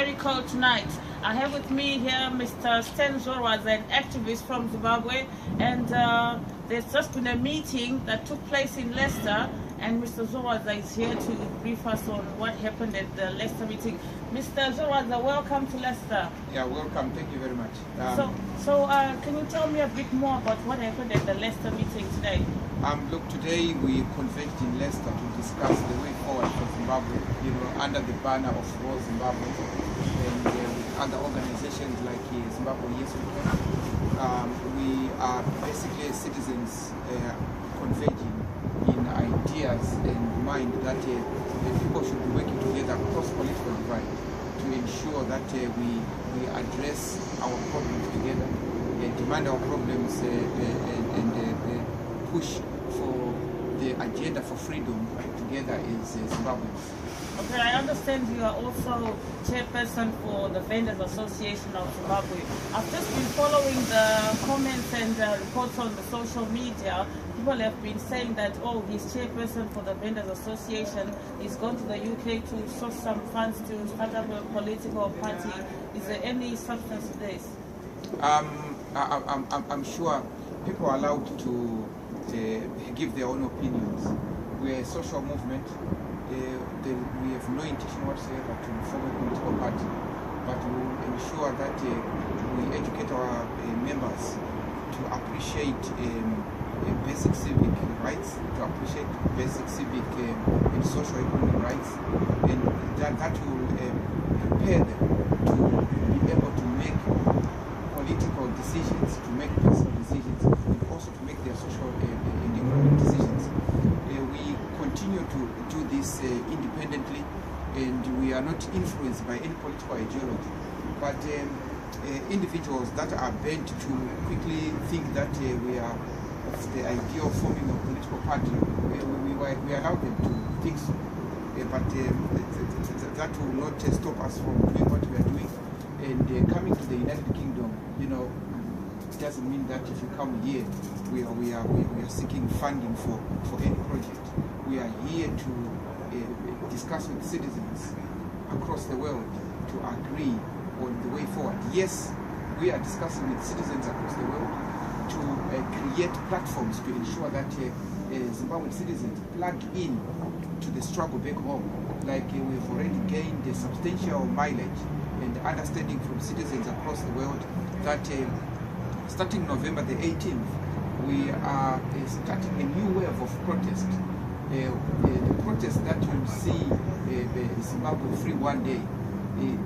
very cold tonight. I have with me here Mr. Sten, Zvorwadza, an activist from Zimbabwe, and there's just been a meeting that took place in Leicester, and Mr. Zvorwadza is here to brief us on what happened at the Leicester meeting. Mr. Zvorwadza, welcome to Leicester. Yeah, welcome. Thank you very much. So can you tell me a bit more about what happened at the Leicester meeting today? Look, today we convened in Leicester to discuss the way forward for Zimbabwe, under the banner of Raw Zimbabwe, and with other organizations like Zimbabwe Yes We Can. We are basically citizens converging in ideas and mind that people should be working together across political divide to ensure that we address our problems together, demand our problems, and push for the agenda for freedom together is Zimbabweans. Okay, I understand you are also chairperson for the Vendors Association of Zimbabwe. I've just been following the comments and reports on the social media. People have been saying that, oh, he's chairperson for the Vendors Association. He's gone to the UK to source some funds to start up a political party. Is there any substance to this? I'm sure people are allowed to give their own opinions. We're a social movement. We have no intention whatsoever to form a political party, but we will ensure that we educate our members to appreciate basic civic rights, to appreciate basic civic and social economic rights, and that will prepare them to be able to make political decisions, to make personal decisions, and also to make their social and economic decisions. We continue to do this independently, and we are not influenced by any political ideology, but individuals that are bent to quickly think that we are of the idea of forming a political party, we allow them to think so, but that will not stop us from doing what we are doing. And coming to the United Kingdom, it doesn't mean that if you come here, we are seeking funding for any project. We are here to discuss with citizens across the world to agree on the way forward. Yes, we are discussing with citizens across the world to create platforms to ensure that Zimbabwean citizens plug in to the struggle back home. Like we've already gained a substantial mileage and understanding from citizens across the world that starting November the 18th, we are starting a new wave of protest. The protest that you see Zimbabwe Free One Day.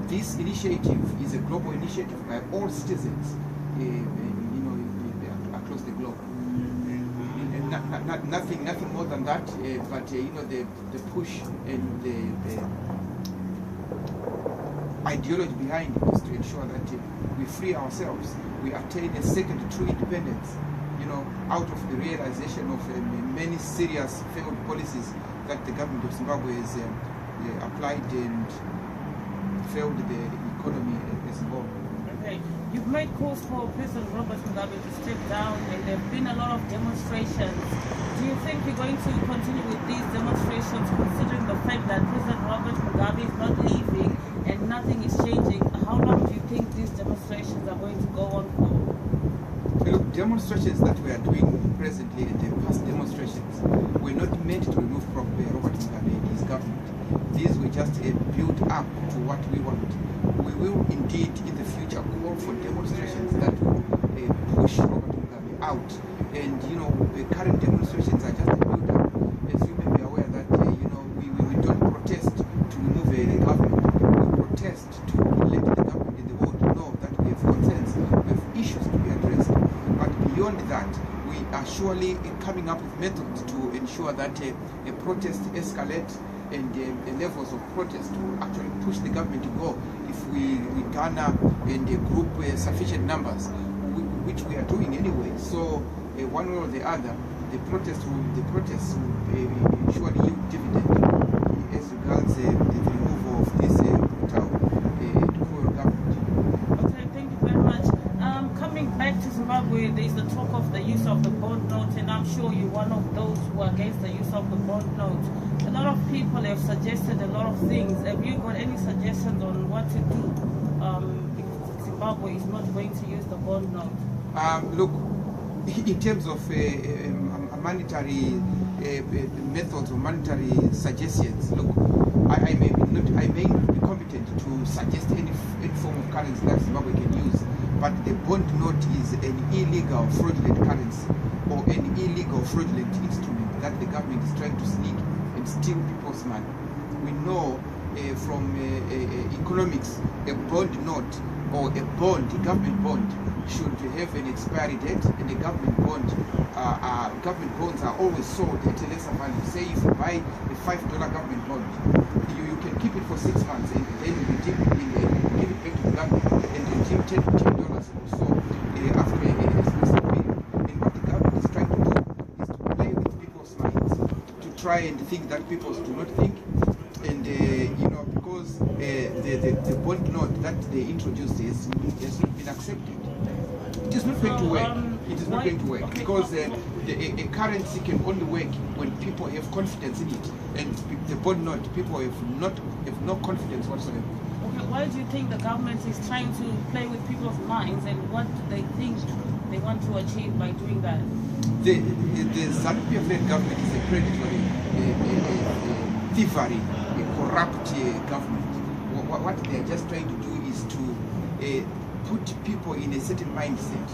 This initiative is a global initiative by all citizens, across the globe. Nothing more than that. But the push and the ideology behind it is to ensure that we free ourselves, we attain a second true independence, out of the realization of many serious failed policies that the government of Zimbabwe has applied and failed the economy as a whole. Okay, you've made calls for President Robert Mugabe to step down, and there have been a lot of demonstrations. Do you think you're going to continue with these demonstrations, considering the fact that President Robert Mugabe is not leaving and nothing is changing? How long do you think these demonstrations are going to go on for? Look, demonstrations that we are doing presently and the past demonstrations were not meant to remove Robert Mugabe and his government. These were just built up to what we want. We will indeed in the future call for demonstrations that will push Robert Mugabe out. And the current demonstrations are just a build up. As you may be aware that we don't protest to remove a government. We protest to let the government in the world know that we have concerns, we have issues to be addressed. But beyond that, we are surely coming up with methods to ensure that a protest escalates and levels of protest will actually push the government to go if we garner and group sufficient numbers, which we are doing anyway. So one way or the other, the protests will surely yield dividend as regards the removal of this brutal cruel government. Okay, thank you very much. Coming back to Zimbabwe, there is the talk of the use of the bond note, and I'm sure you're one of those who are against the use of the bond note. A lot of people have suggested a lot of things. Have you got any suggestions on what to do if Zimbabwe is not going to use the bond note? Look, in terms of monetary methods or monetary suggestions, look, I may not be competent to suggest any form of currency that Zimbabwe can use, but the bond note is an illegal fraudulent currency or an illegal fraudulent instrument that the government is trying to sneak and steal people's money. We know from economics, a bond note or a bond, a government bond, should have an expiry date, and a government bonds are always sold at a lesser value. Say if you buy a $5 government bond, you can keep it for 6 months and then redeem it give it back to the government and redeem $10 or so after a specific period. And what the government is trying to do is to play with people's minds, to try and think that people do not think. And because the bond note that they introduced has not been accepted. It is not going to work. It is not going to work because a currency can only work when people have confidence in it, and the bond note, people have no confidence whatsoever. Okay, why do you think the government is trying to play with people's minds, and what do they think they want to achieve by doing that? The ZANU-PF-led government is a predatory, thievery, a corrupt government. What they are just trying to do is to put people in a certain mindset.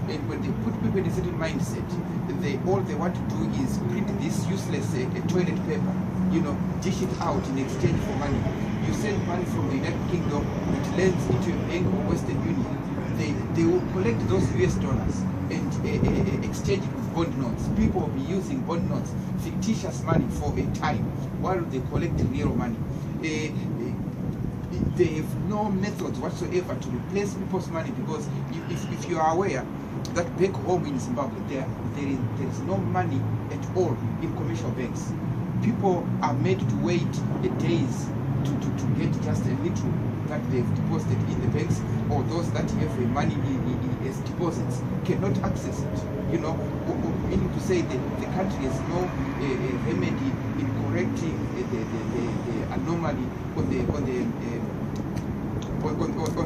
And when they put people in a certain mindset, all they want to do is print this useless toilet paper, dish it out in exchange for money. You send money from the United Kingdom, it lands into a bank or Western Union. They will collect those US dollars and exchange it with bond notes. People will be using bond notes, fictitious money for a time, while they collect real money. They have no methods whatsoever to replace people's money, because if you are aware that back home in Zimbabwe there is no money at all in commercial banks. People are made to wait days to get just a little that they've deposited in the banks, or those that have money as deposits cannot access it. Meaning to say that the country has no remedy in correcting the anomaly on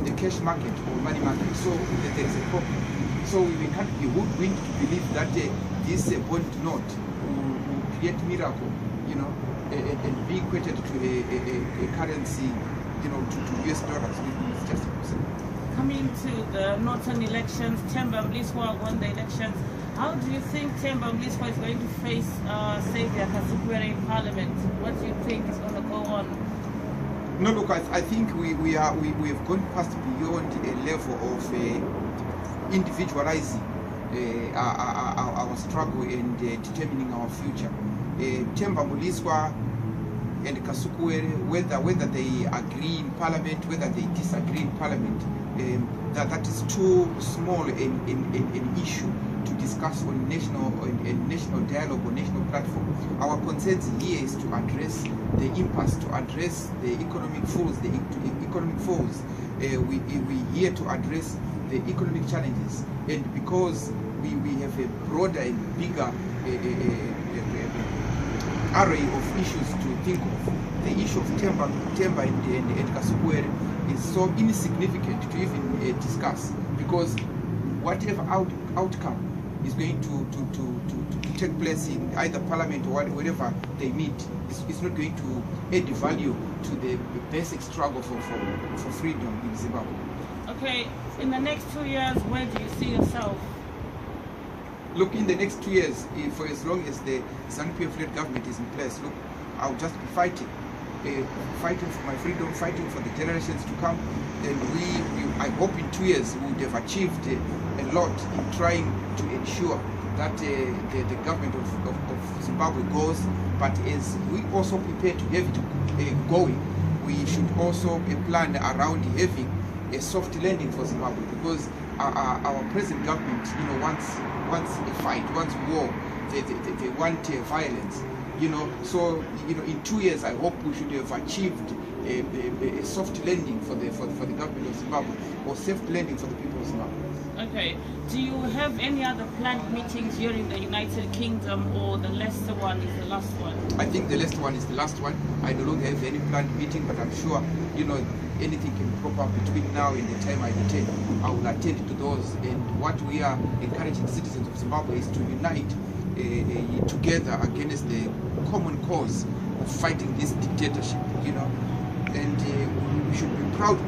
the cash market or money market. So there is a problem. So we can't be hoodwinked to believe that this bond note will create miracle, and be equated to a currency, to US dollars. It's just impossible. Coming to the northern elections, Themba Mliswa won the elections. How do you think Themba Mliswa is going to face Xavier Kasukwere in Parliament? What do you think is going to go on? No, look, I think we have gone past beyond a level of individualizing our struggle and determining our future. Themba Mliswa and Kasukwere, whether they agree in Parliament, whether they disagree in Parliament, that is too small an issue to discuss on national dialogue or national platform. Our concerns here is to address the impasse, to address the economic foes, we're here to address the economic challenges, and because we have a broader and bigger array of issues to think of. The issue of Themba and Kasukwere is so insignificant to even discuss, because whatever outcome is going to take place in either Parliament or wherever they meet, it's not going to add value to the basic struggle for freedom in Zimbabwe. Okay, in the next 2 years, where do you see yourself? Look, in the next 2 years, for as long as the ZANU-PF-led government is in place, look, I'll just be fighting for my freedom, fighting for the generations to come. And I hope in 2 years we would have achieved a lot in trying to ensure that the government of Zimbabwe goes. But as we also prepare to have it going, we should also plan around having a soft landing for Zimbabwe, because our present government, wants a fight, wants war. They want violence. So in 2 years, I hope we should have achieved a soft landing for the government of Zimbabwe, or safe landing for the people of Zimbabwe. Okay. Do you have any other planned meetings during the United Kingdom, or the Leicester one is the last one? I think the Leicester one is the last one. I no longer have any planned meeting, but I'm sure, you know, anything can crop up between now and the time I return. I will attend to those. And what we are encouraging citizens of Zimbabwe is to unite together against the common cause of fighting this dictatorship, you know. And we should be proud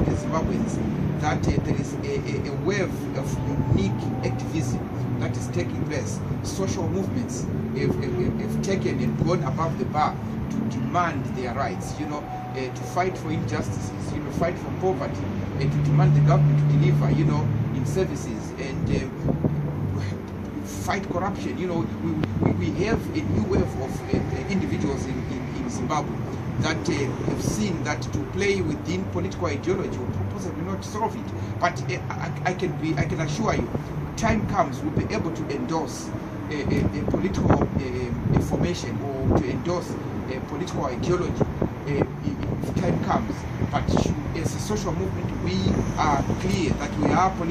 as Zimbabweans that there is a wave of unique activism that is taking place. Social movements have taken and gone above the bar to demand their rights, you know, to fight for injustices, you know, fight for poverty, and to demand the government to deliver, you know, in services, and fight corruption. You know, we have a new wave of individuals in Zimbabwe that have seen that to play within political ideology will possibly not solve it. But I can assure you, time comes we'll be able to endorse a political formation, or to endorse a political ideology if time comes. But as a social movement, we are clear that we are political.